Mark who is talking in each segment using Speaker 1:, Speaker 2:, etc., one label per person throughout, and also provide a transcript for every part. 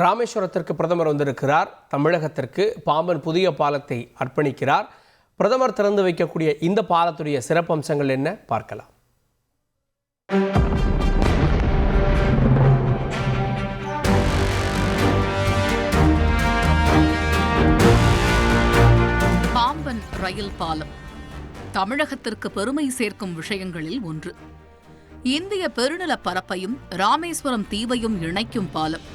Speaker 1: ராமேஸ்வரத்திற்கு பிரதமர் வந்திருக்கிறார். தமிழகத்திற்கு பாம்பன் புதிய பாலத்தை அர்ப்பணிக்கிறார். பிரதமர் திறந்து வைக்கக்கூடிய இந்த பாலத்துடைய சிறப்பம்சங்கள் என்ன பார்க்கலாம்.
Speaker 2: பாம்பன் ரயில் பாலம் தமிழகத்திற்கு பெருமை சேர்க்கும் விஷயங்களில் ஒன்று. இந்திய பெருநில பரப்பையும் ராமேஸ்வரம் தீவையும் இணைக்கும் பாலம்.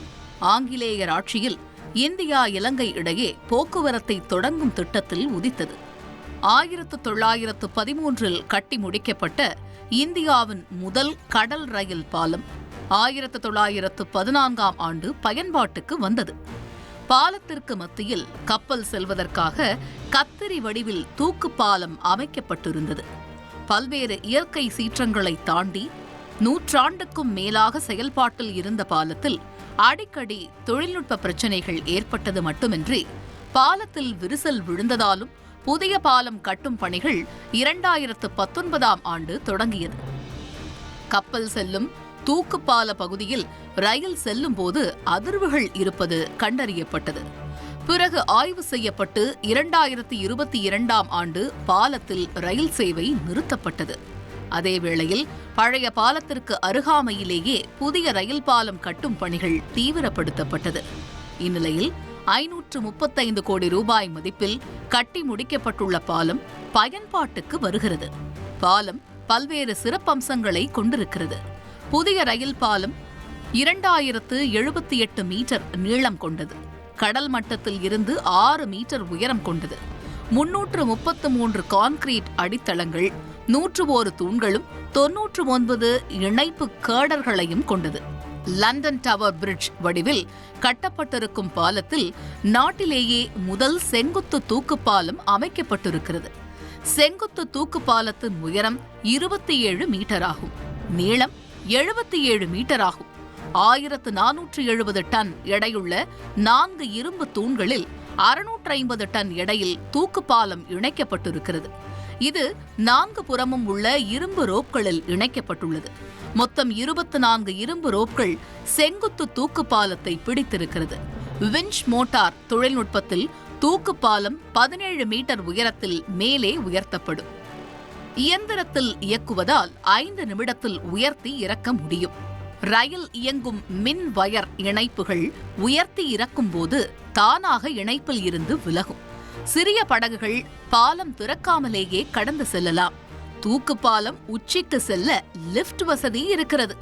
Speaker 2: ஆங்கிலேயர் ஆட்சியில் இந்தியா இலங்கை இடையே போக்குவரத்தை தொடங்கும் திட்டத்தில் உதித்தது. 1913 கட்டி முடிக்கப்பட்ட இந்தியாவின் முதல் கடல் ரயில் பாலம் 1914 ஆண்டு பயன்பாட்டுக்கு வந்தது. பாலத்திற்கு மத்தியில் கப்பல் செல்வதற்காக கத்திரி வடிவில் தூக்கு பாலம் அமைக்கப்பட்டிருந்தது. பல்வேறு இயற்கை சீற்றங்களை தாண்டி நூற்றாண்டுக்கும் மேலாக செயல்பாட்டில் இருந்த பாலத்தில் அடிக்கடி தொழில்நுட்ப பிரச்சினைகள் ஏற்பட்டது மட்டுமின்றி பாலத்தில் விரிசல் விழுந்ததாலும் புதிய பாலம் கட்டும் பணிகள் 2019 ஆண்டு தொடங்கியது. கப்பல் செல்லும் தூக்குப்பால பகுதியில் ரயில் செல்லும் போது அதிர்வுகள் இருப்பது கண்டறியப்பட்டது. பிறகு ஆய்வு செய்யப்பட்டு 2022 ஆண்டு பாலத்தில் ரயில் சேவை நிறுத்தப்பட்டது. அதேவேளையில் பழைய பாலத்திற்கு அருகாமையிலேயே புதிய ரயில் பாலம் கட்டும் பணிகள் தீவிரப்படுத்தப்பட்டது. இந்நிலையில் 535 கோடி ரூபாய் மதிப்பில் கட்டி முடிக்கப்பட்டுள்ள பாலம் பயன்பாட்டுக்கு வருகிறது. பாலம் பல்வேறு சிறப்பம்சங்களை கொண்டிருக்கிறது. புதிய ரயில் பாலம் 2078 மீட்டர் நீளம் கொண்டது. கடல் மட்டத்தில் இருந்து 6 மீட்டர் உயரம் கொண்டது. 333 கான்கிரீட் அடித்தளங்கள், 101 தூண்களும் 99 இணைப்பு கேடர்களையும் கொண்டது. லண்டன் டவர் பிரிட்ஜ் வடிவில் கட்டப்பட்டிருக்கும் பாலத்தில் நாட்டிலேயே முதல் செங்குத்து தூக்கு பாலம் அமைக்கப்பட்டிருக்கிறது. செங்குத்து தூக்கு பாலத்தின் உயரம் 27 மீட்டர் ஆகும். நீளம் 77 மீட்டர் ஆகும். 1470 டன் எடையுள்ள 4 இரும்பு தூண்களில் 650 டன் எடையில் தூக்கு பாலம் இணைக்கப்பட்டிருக்கிறது. இது 4 புறமும் உள்ள இரும்பு ரோப்களில் இணைக்கப்பட்டுள்ளது. மொத்தம் 24 இரும்பு ரோப்கள் செங்குத்து தூக்கு பாலத்தை பிடித்திருக்கிறது. விஞ்ச் மோட்டார் தொழில்நுட்பத்தில் தூக்கு பாலம் 17 மீட்டர் உயரத்தில் மேலே உயர்த்தப்படும். இயந்திரத்தில் இயக்குவதால் 5 நிமிடத்தில் உயர்த்தி இறக்க முடியும். ரயில் இயங்கும் மின் வயர் இணைப்புகள் உயர்த்தி இறக்கும் போது தானாக இணைப்பில் இருந்து விலகும். சிறிய படகுகள் பாலம் திறக்காமலேயே கடந்து செல்லலாம். தூக்கு பாலம் உச்சிக்கு செல்ல லிப்ட் வசதி இருக்கிறது.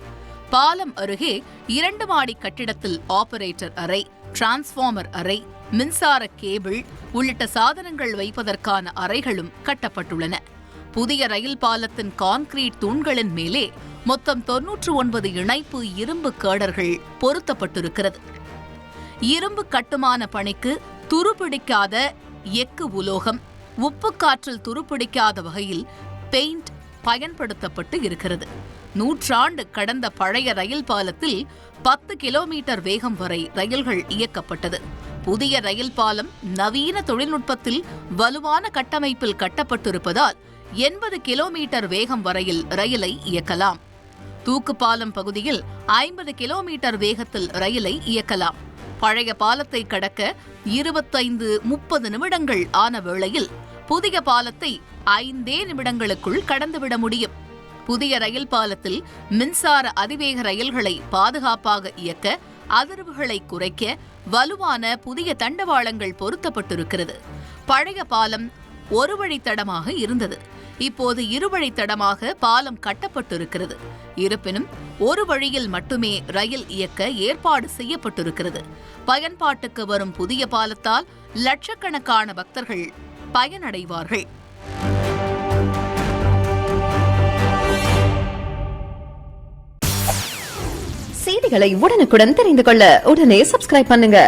Speaker 2: பாலம் அருகே 2 மாடி கட்டிடத்தில் ஆபரேட்டர் அறை, டிரான்ஸ்பார்மர் அறை, மின்சார கேபிள் உள்ளிட்ட சாதனங்கள் வைப்பதற்கான அறைகளும் கட்டப்பட்டுள்ளன. புதிய ரயில் பாலத்தின் கான்கிரீட் தூண்களின் மேலே மொத்தம் 99 இணைப்பு இரும்பு கேடர்கள் பொருத்தப்பட்டிருக்கிறது. இரும்பு கட்டுமான பணிக்கு துருப்பிடிக்காத எக்கு உலோகம், உப்பு காற்றில் துருப்பிடிக்காத வகையில் பெயிண்ட் பயன்படுத்தப்பட்டு இருக்கிறது. 100 ஆண்டு கடந்த பழைய ரயில் பாலத்தில் 10 கிலோமீட்டர் வேகம் வரை ரயில்கள் இயக்கப்பட்டது. புதிய ரயில் பாலம் நவீன தொழில்நுட்பத்தில் வலுவான கட்டமைப்பில் கட்டப்பட்டிருப்பதால் 80 கிலோமீட்டர் வேகம் வரையில் ரயிலை இயக்கலாம். தூக்கு பாலம் பகுதியில் 50 கிலோமீட்டர் வேகத்தில் ரயிலை இயக்கலாம். பழைய பாலத்தை கடக்க 25-30 நிமிடங்கள் ஆன வேளையில் புதிய பாலத்தை 5 நிமிடங்களுக்குள் கடந்துவிட முடியும். புதிய ரயில் பாலத்தில் மின்சார அதிவேக ரயில்களை பாதுகாப்பாக இயக்க, அதிர்வுகளை குறைக்க வலுவான புதிய தண்டவாளங்கள் பொருத்தப்பட்டிருக்கிறது. பழைய பாலம் ஒரு வழித்தடமாக இருந்தது. இப்போது இருவழித்தடமாக பாலம் கட்டப்பட்டிருக்கிறது. இருப்பினும் ஒரு வழியில் மட்டுமே ரயில் இயக்க ஏற்பாடு செய்யப்பட்டிருக்கிறது. பயன்பாட்டுக்கு வரும் புதிய பாலத்தால் லட்சக்கணக்கான பக்தர்கள் பயனடைவார்கள்.
Speaker 3: செய்திகளை உடனுக்குடன் தெரிந்து கொள்ள உடனே சப்ஸ்கிரைப் பண்ணுங்க.